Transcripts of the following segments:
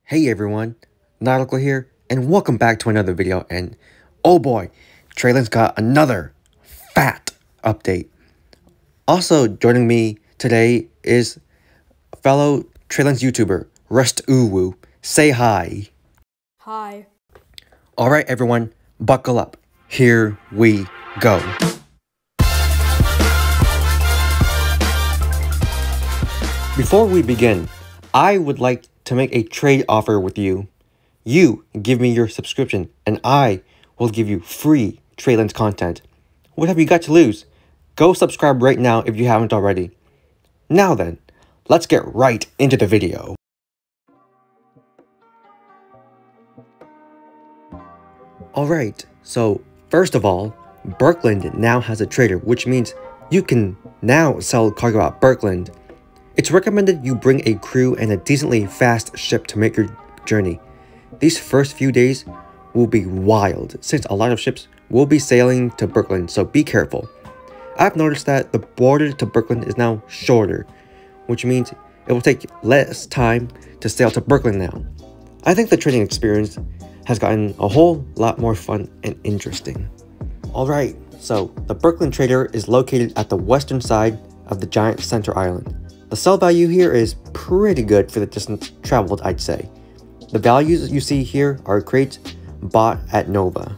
Hey everyone, Nautical here, and welcome back to another video. And oh boy, Tradelands got another fat update. Also joining me today is fellow Tradelands YouTuber, RUSTUWU. Say hi. Hi. Alright everyone, buckle up. Here we go. Before we begin, I would like to make a trade offer with you. You give me your subscription and I will give you free Tradelands content. What have you got to lose? Go subscribe right now if you haven't already. Now then, let's get right into the video. Alright, so first of all, Birkeland now has a trader, which means you can now sell cargo at Birkeland. It's recommended you bring a crew and a decently fast ship to make your journey. These first few days will be wild, since a lot of ships will be sailing to Birkeland, so be careful. I've noticed that the border to Birkeland is now shorter, which means it will take less time to sail to Birkeland now. I think the trading experience has gotten a whole lot more fun and interesting. Alright, so the Birkeland trader is located at the western side of the giant center island. The sell value here is pretty good for the distance traveled, I'd say. The values you see here are crates bought at Nova.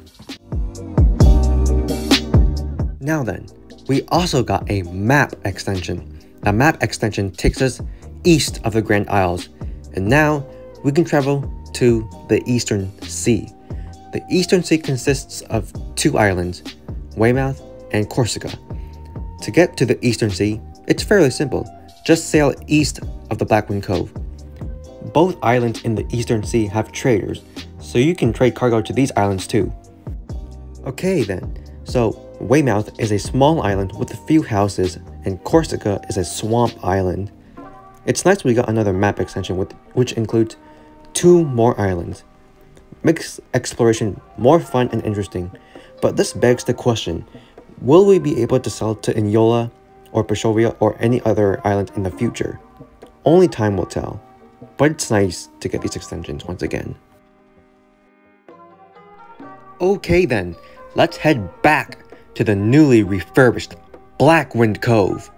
Now then, we also got a map extension. The map extension takes us east of the Grand Isles, and now we can travel to the Eastern Sea. The Eastern Sea consists of two islands, Weymouth and Corsica. To get to the Eastern Sea, it's fairly simple. Just sail east of the Blackwind Cove. Both islands in the Eastern Sea have traders, so you can trade cargo to these islands too. Okay then, so Weymouth is a small island with a few houses, and Corsica is a swamp island. It's nice we got another map extension which includes 2 more islands. Makes exploration more fun and interesting, but this begs the question, will we be able to sell to Inyola or Pashovia or any other island in the future? Only time will tell, but it's nice to get these extensions once again. Okay then, let's head back to the newly refurbished Blackwind Cove.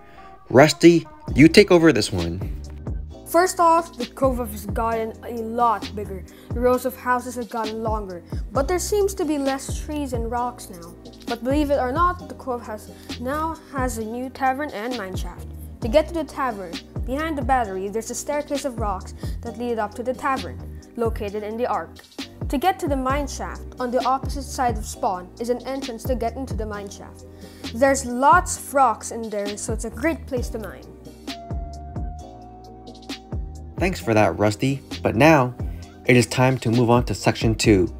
Rusty, you take over this one. First off, the cove has gotten a lot bigger. The rows of houses have gotten longer, but there seems to be less trees and rocks now. But believe it or not, the cove now has a new tavern and mineshaft. To get to the tavern, behind the battery, there's a staircase of rocks that lead up to the tavern, located in the arc. To get to the mineshaft, on the opposite side of spawn is an entrance to get into the mineshaft. There's lots of rocks in there, so it's a great place to mine. Thanks for that, Rusty. But now, it is time to move on to section 2,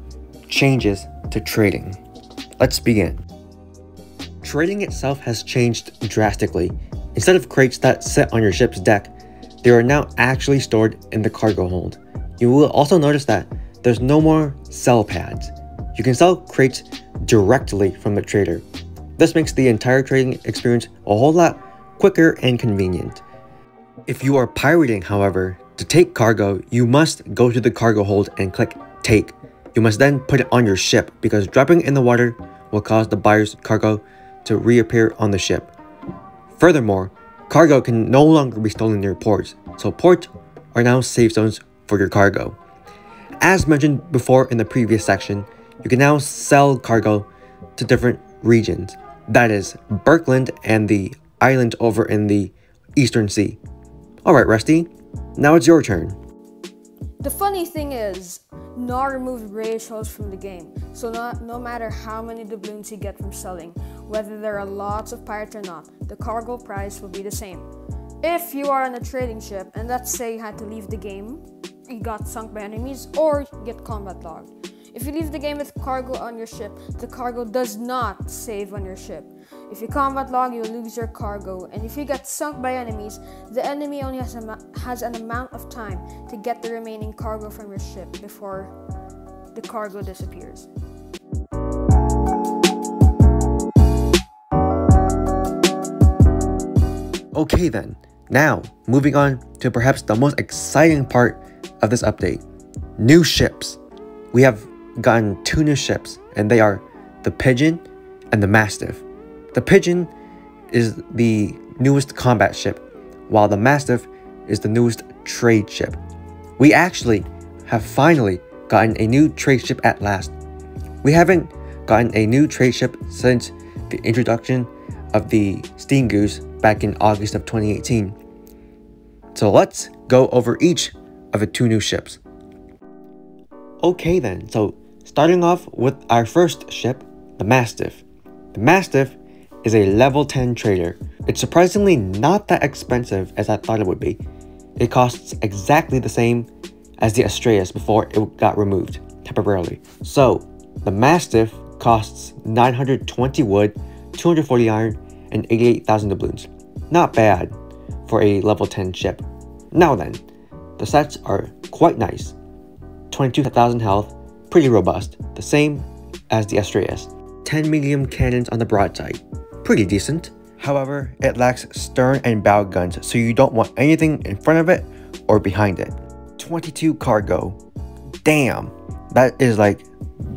changes to trading. Let's begin. Trading itself has changed drastically. Instead of crates that sit on your ship's deck, they are now actually stored in the cargo hold. You will also notice that there's no more sell pads. You can sell crates directly from the trader. This makes the entire trading experience a whole lot quicker and convenient. If you are pirating, however, to take cargo, you must go to the cargo hold and click take. You must then put it on your ship because dropping in the water will cause the buyer's cargo to reappear on the ship. Furthermore, cargo can no longer be stolen near ports, so ports are now safe zones for your cargo. As mentioned before in the previous section, you can now sell cargo to different regions. That is, Birkeland and the island over in the Eastern Sea. Alright Rusty, now it's your turn. The funny thing is, Gnaw removed ratios from the game, so no matter how many doubloons you get from selling, whether there are lots of pirates or not, the cargo price will be the same. If you are on a trading ship, and let's say you had to leave the game, you got sunk by enemies, or you get combat logged. If you leave the game with cargo on your ship, the cargo does not save on your ship. If you combat log, you'll lose your cargo, and if you get sunk by enemies, the enemy only has an amount of time to get the remaining cargo from your ship before the cargo disappears. Okay then, now moving on to perhaps the most exciting part of this update, new ships. We have gotten 2 new ships, and they are the Pigeon and the Mastiff. The Pigeon is the newest combat ship, while the Mastiff is the newest trade ship. We actually have finally gotten a new trade ship at last. We haven't gotten a new trade ship since the introduction of the Steam Goose back in August of 2018. So let's go over each of the 2 new ships. Okay then, so starting off with our first ship, the Mastiff. The Mastiff is a level 10 trader. It's surprisingly not that expensive as I thought it would be. It costs exactly the same as the Astraeus before it got removed temporarily. So the Mastiff costs 920 wood, 240 iron, and 88,000 doubloons. Not bad for a level 10 ship. Now then, the stats are quite nice. 22,000 health, pretty robust, the same as the Astraeus. 10 medium cannons on the broadside, pretty decent. However, it lacks stern and bow guns, so you don't want anything in front of it or behind it. 22 cargo. Damn, that is like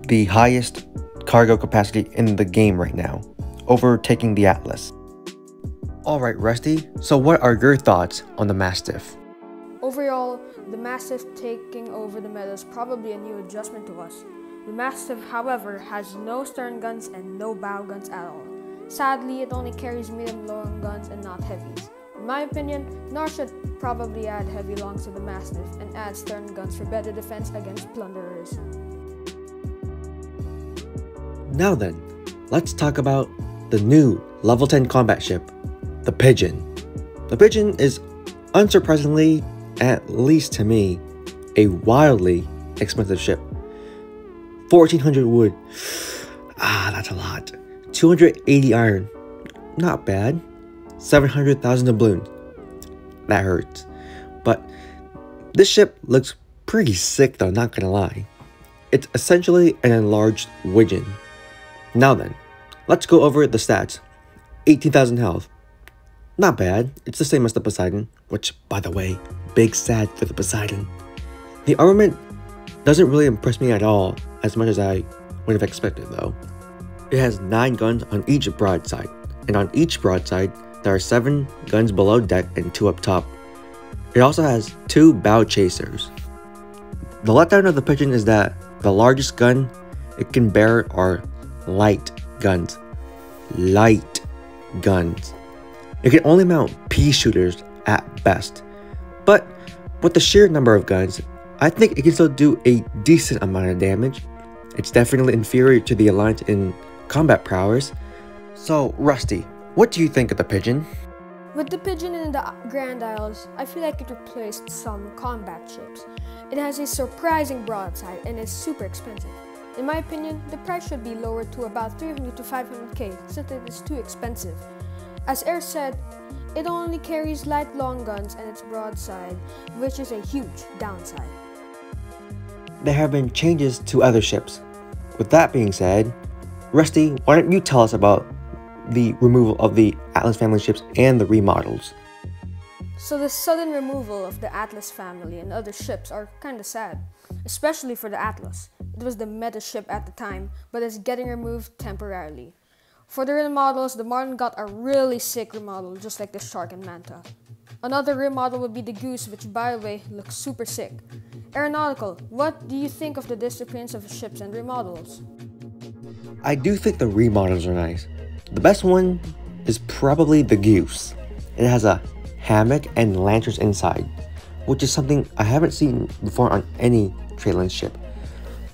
the highest cargo capacity in the game right now, overtaking the Atlas. Alright Rusty, so what are your thoughts on the Mastiff? Overall, the Mastiff taking over the meta is probably a new adjustment to us. The Mastiff, however, has no stern guns and no bow guns at all. Sadly, it only carries medium long guns and not heavies. In my opinion, NAR should probably add heavy longs to the Mastiff and add stern guns for better defense against plunderers. Now then, let's talk about the new level 10 combat ship, the Pigeon. The Pigeon is, unsurprisingly, at least to me, a wildly expensive ship. 1400 wood, that's a lot. 280 iron, not bad. 700,000 doubloons, that hurts. But this ship looks pretty sick though, not gonna lie. It's essentially an enlarged Widgeon. Now then, let's go over the stats. 18,000 health, not bad. It's the same as the Poseidon, which, by the way, big sad for the Poseidon. The armament doesn't really impress me at all, as much as I would have expected though. It has 9 guns on each broadside, and on each broadside, there are 7 guns below deck and 2 up top. It also has 2 bow chasers. The letdown of the Pigeon is that the largest gun it can bear are light guns. Light guns. It can only mount pea shooters at best. But with the sheer number of guns, I think it can still do a decent amount of damage. It's definitely inferior to the Alliance in combat prowess. So Rusty, what do you think of the Pigeon? With the Pigeon in the Grand Isles, I feel like it replaced some combat ships. It has a surprising broadside and is super expensive. In my opinion, the price should be lowered to about 300 to 500k since it is too expensive. As Air said, it only carries light long guns and its broadside, which is a huge downside. There have been changes to other ships. With that being said, Rusty, why don't you tell us about the removal of the Atlas family ships and the remodels? So the sudden removal of the Atlas family and other ships are kinda sad, especially for the Atlas. It was the meta ship at the time, but it's getting removed temporarily. For the remodels, the Martin got a really sick remodel, just like the Shark and Manta. Another remodel would be the Goose, which by the way, looks super sick. Aeronautical, what do you think of the disappearance of ships and remodels? I do think the remodels are nice. The best one is probably the Goose. It has a hammock and lanterns inside, which is something I haven't seen before on any Tradelands ship.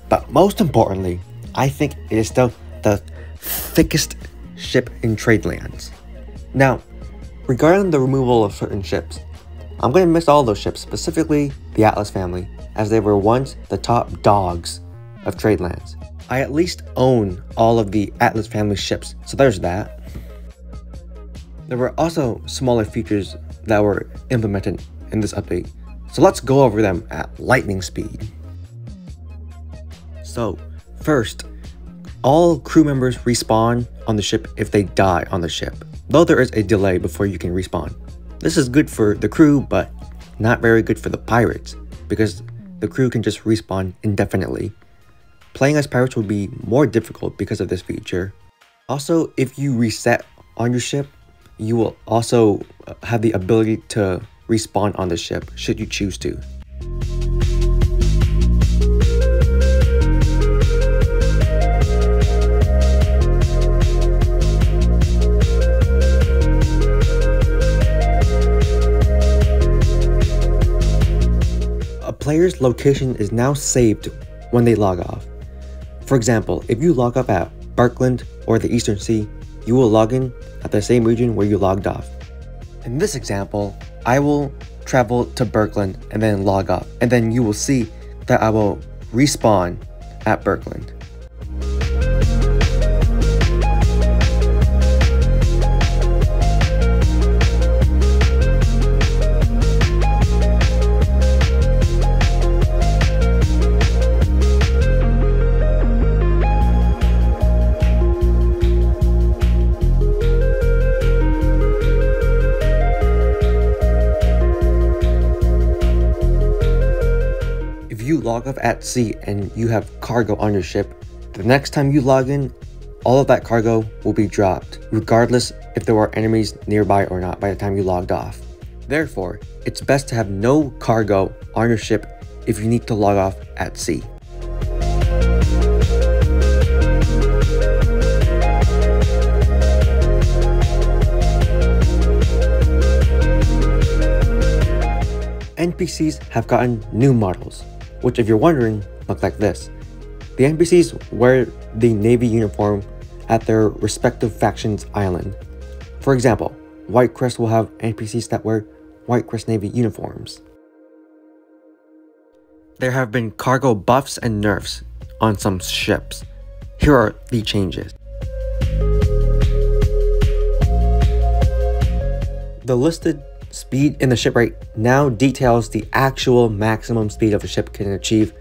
But most importantly, I think it is still the thickest ship in Tradelands. Now, regarding the removal of certain ships, I'm going to miss all those ships, specifically the Atlas family, as they were once the top dogs of Tradelands. I at least own all of the Atlas family ships, so there's that. There were also smaller features that were implemented in this update, so let's go over them at lightning speed. So, first, all crew members respawn on the ship if they die on the ship, though there is a delay before you can respawn. This is good for the crew, but not very good for the pirates, because the crew can just respawn indefinitely. Playing as pirates would be more difficult because of this feature. Also, if you reset on your ship, you will also have the ability to respawn on the ship should you choose to. A player's location is now saved when they log off. For example, if you log off at Berkland or the Eastern Sea, you will log in at the same region where you logged off. In this example, I will travel to Berkland and then log off, and then you will see that I will respawn at Berkland. If you log off at sea and you have cargo on your ship, the next time you log in, all of that cargo will be dropped, regardless if there were enemies nearby or not by the time you logged off. Therefore, it's best to have no cargo on your ship if you need to log off at sea. NPCs have gotten new models, which, if you're wondering, look like this. The NPCs wear the Navy uniform at their respective faction's island. For example, Whitecrest will have NPCs that wear Whitecrest Navy uniforms. There have been cargo buffs and nerfs on some ships. Here are the changes. The listed speed in the ship rate now details the actual maximum speed of a ship can achieve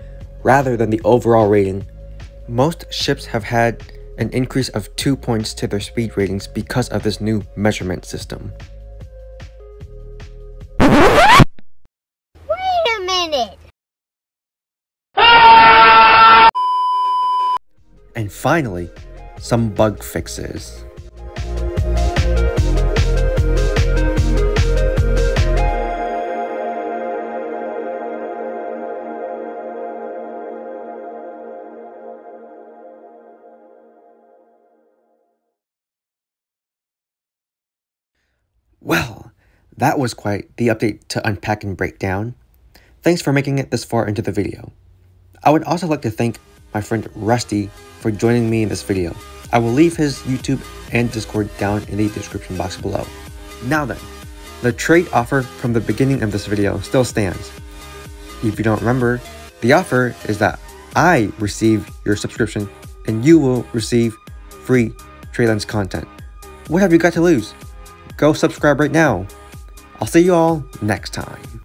rather than the overall rating. Most ships have had an increase of 2 points to their speed ratings because of this new measurement system. Wait a minute! And finally, some bug fixes. Well, that was quite the update to Unpack and Breakdown. Thanks for making it this far into the video. I would also like to thank my friend Rusty for joining me in this video. I will leave his YouTube and Discord down in the description box below. Now then, the trade offer from the beginning of this video still stands. If you don't remember, the offer is that I receive your subscription and you will receive free Tradelands content. What have you got to lose? Go subscribe right now. I'll see you all next time.